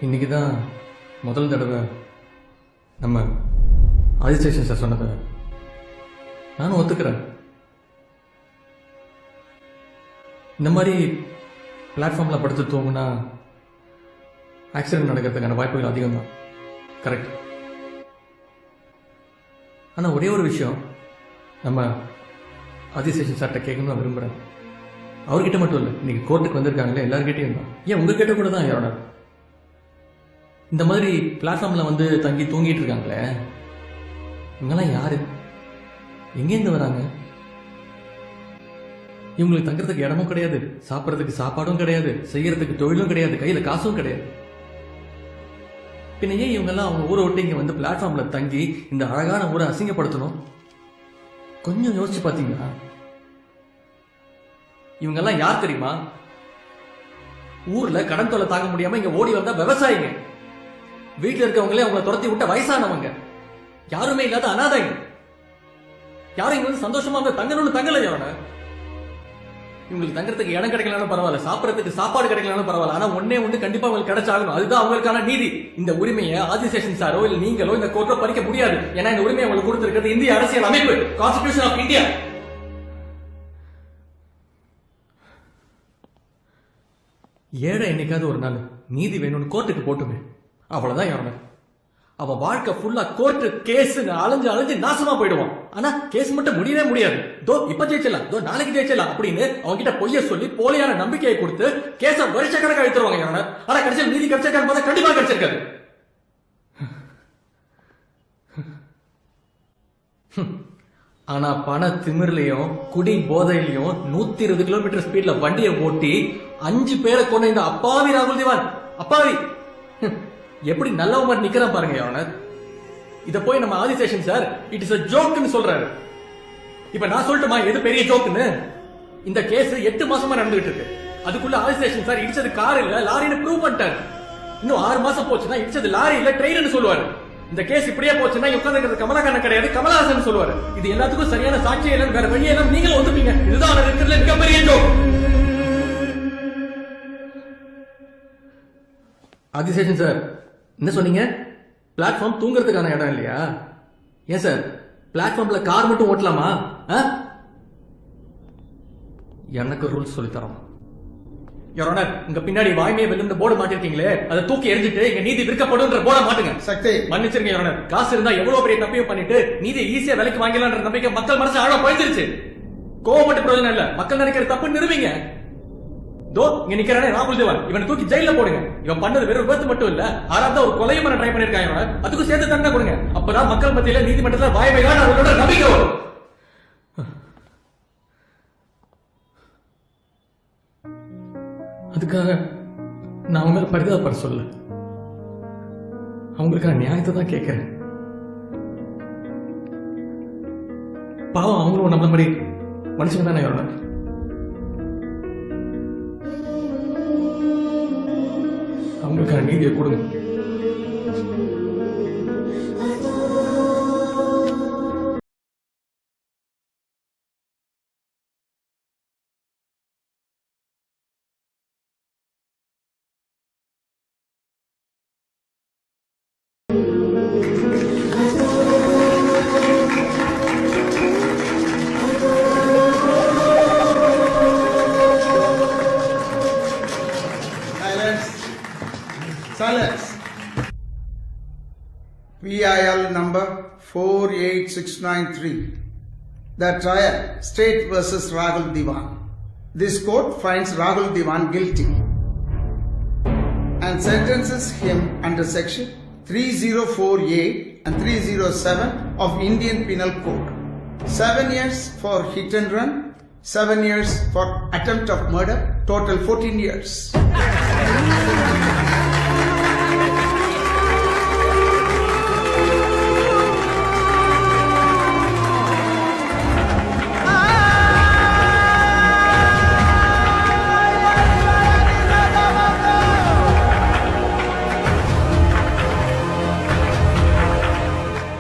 இன்னைக்கு தான் முதல் தடவை நம்ம ஆதிசேஷன் சார் சொன்னதை நானும் ஒத்துக்கிறேன். இந்த மாதிரி பிளாட்ஃபார்மில் படுத்து தூங்குனா ஆக்சிடென்ட் நடக்கிறதுக்கான வாய்ப்புகள் அதிகம் தான். கரெக்ட். ஆனால் ஒரே ஒரு விஷயம் நம்ம ஆதிசேஷன் சார்கிட்ட கேட்கணும்னு விரும்புகிறேன். அவர்கிட்ட மட்டும் இல்லை, இன்னைக்கு கோர்ட்டுக்கு வந்திருக்காங்களே எல்லாருக்கிட்டையும் தான். ஏன் உங்ககிட்ட கூட தான் யாரோட இந்த மாதிரி பிளாட்ஃபார்மில் வந்து தங்கி தூங்கிட்டு இருக்காங்களே, இவங்கெல்லாம் யாரு, எங்கேருந்து வராங்க? இவங்களுக்கு தங்குறதுக்கு இடமும் கிடையாது, சாப்பிட்றதுக்கு சாப்பாடும் கிடையாது, செய்யறதுக்கு தொழிலும் கிடையாது, கையில காசும் கிடையாது. பின்ன ஏன் இவங்கெல்லாம் அவங்க ஊரை விட்டு இங்க வந்து பிளாட்ஃபார்ம்ல தங்கி இந்த அழகான ஊரை அசிங்கப்படுத்தணும்? கொஞ்சம் யோசிச்சு பாத்தீங்களா? இவங்கெல்லாம் யார் தெரியுமா? ஊர்ல கடன் தொல்லை தாங்க முடியாம இங்க ஓடி வந்தா விவசாயிங்க, வீட்டுல இருக்கவங்களே அவங்களை துரத்தி விட்ட வயசானவங்க, யாருமே இல்லாத அனாதைங்க. யாரும் இங்க வந்து சந்தோஷமா வந்து தங்கணும்னு தங்கல. யாரோட இவங்களுக்கு தங்கறதுக்கு இடம் கிடைக்கலாலும் பரவாயில்ல, சாப்பிடறதுக்கு சாப்பாடு கிடைக்கலாலும் பரவாயில்ல, ஆனா ஒன்னே ஒண்ணு கண்டிப்பா அவங்களுக்கு கிடைச்சாகணும். அதுதான் அவங்களுக்கான நீதி. இந்த உரிமையை ஆதிசேஷன் சாரோ இல்ல நீங்களோ இந்த கோர்ட்ல பறிக்க முடியாது. ஏன்னா இந்த உரிமையை அவங்களுக்கு கொடுத்திருக்கிறது இந்திய அரசியல் அமைப்பு, கான்ஸ்டிடியூஷன் ஆஃப் இந்தியா. ஏழை என்னைக்காவது ஒரு நாள் நீதி வேணும்னு கோர்ட்டுக்கு போட்டுமே, அவ்வளவுதான். யாரோட அவன் வாழ்க்கை ஃபுல்லா கோர்ட்டு கேஸ் அலைஞ்சு அலைஞ்சு நாசமா போயிடுவான். ஆனா கேஸ் மட்டும் முடியவே முடியாது. தோ இப்ப ஜெயிச்சலாம், தோ நாளைக்கு ஜெயிச்சலாம் அப்படின்னு அவங்க கிட்ட பொய்ய சொல்லி போலியான நம்பிக்கையை கொடுத்து கேஸ வருஷ கணக்காக எடுத்துருவாங்க. யாரோட ஆனா கடைசியில் நீதி கிடைச்சிருக்கான்னு பார்த்தா கண்டிப்பா கிடைச்சிருக்காது. ஆனா பண திமிர்லயும் குடி போதையிலையும் 120 கிலோமீட்டர் ஸ்பீட்ல வண்டியை ஓட்டி 5 பேரை கொண்ட இந்த அப்பாவி ராகுல் திவான், அப்பாவி எப்படி நல்லவங்க மாதிரி நிக்கிறான் பாருங்க. அவன இத போய் நம்ம Adiseshan sir it is a ஜோக்னு சொல்றாரு. இப்ப நான் சொல்லட்டுமா எது பெரிய ஜோக்னு? இந்த கேஸ் 8 மாசமா நடந்துகிட்டு இருக்கு. அதுக்குள்ள ஆதிசேஷன் சார் இடிச்சது கார் இல்ல லாரின்னு ப்ரூவ் பண்ணிட்டாரு. இன்னும் 6 மாசம் போச்சுன்னா இடிச்சது லாரி இல்ல ட்ரெயின் சொல்லுவாரு. இந்த கேஸ் இப்படியே போச்சுன்னா உட்கார்ந்து கமலஹாசன் கிடையாது கமலஹாசன் சொல்லுவாரு. இது எல்லாத்துக்கும் சரியான சாட்சி எல்லாம் வேற வழி எல்லாம் நீங்களும் ஒத்துப்பீங்க. இதுதான் இருக்கிறதுல மிகப்பெரிய ஜோக். ஆதிசேஷன் சார் என்ன சொன்னீங்க? பிளாட்ஃபார்ம் தூங்குறதுக்கான இடம் இல்லையா? ஏன் சார் பிளாட்ஃபார்ம்ல கார் மட்டும் ஓட்டலாமா? எனக்கு ரூல்ஸ் சொல்லி தரோம். யோரோட இங்க பின்னாடி வாய்மையை வெல்லும் போர்டு மாட்டிருக்கீங்களே, அதை தூக்கி எரிஞ்சிட்டு இங்க நீதி விற்கப்படும்ன்ற போர்டை மாட்டுங்க. சக்தி மன்னிச்சிருங்க யோரோட. காசு இருந்தா எவ்வளவு பெரிய தப்பையும் பண்ணிட்டு நீதி ஈஸியா விலைக்கு வாங்கலாம்ன்ற நம்பிக்கை மக்கள் மனசு ஆழ பழிச்சிருச்சு. கோவப்பட்டு பிரயோஜனம் இல்ல, மக்கள் நினைக்கிற தப்பு நிறுவீங்க. தோ இங்க நிக்கிறானே ராகுல் தேவான், இவனை தூக்கி ஜெயில போடுங்க. இவன் பண்ணது வெறும் விபத்து மட்டும் இல்ல, ஆறாவது ஒரு கொலையும் ட்ரை பண்ணிருக்காங்க. அதுக்கும் சேர்த்து தண்டனை கொடுங்க. அப்பதான் மக்கள் மத்தியில நீதிமன்றத்தில் வாய்மையான அவர்களோட நம்பிக்கை வரும். அதுக்காக நான் அவங்க மேல பரிதாபப்பட சொல்ல, அவங்களுக்கான நியாயத்தை தான் கேட்கிறேன். பாவம் அவங்களும் நம்மள மாதிரி மனுஷங்க தானே. எவ்வளோ அவங்களுக்கான நீதியை கொடுங்க. Silence. PIL number 48693. The trial, State versus Rahul Diwan. This court finds Rahul Diwan guilty and sentences him under section 304A and 307 of Indian Penal Code. 7 years for hit and run, 7 years for attempt of murder, total 14 years.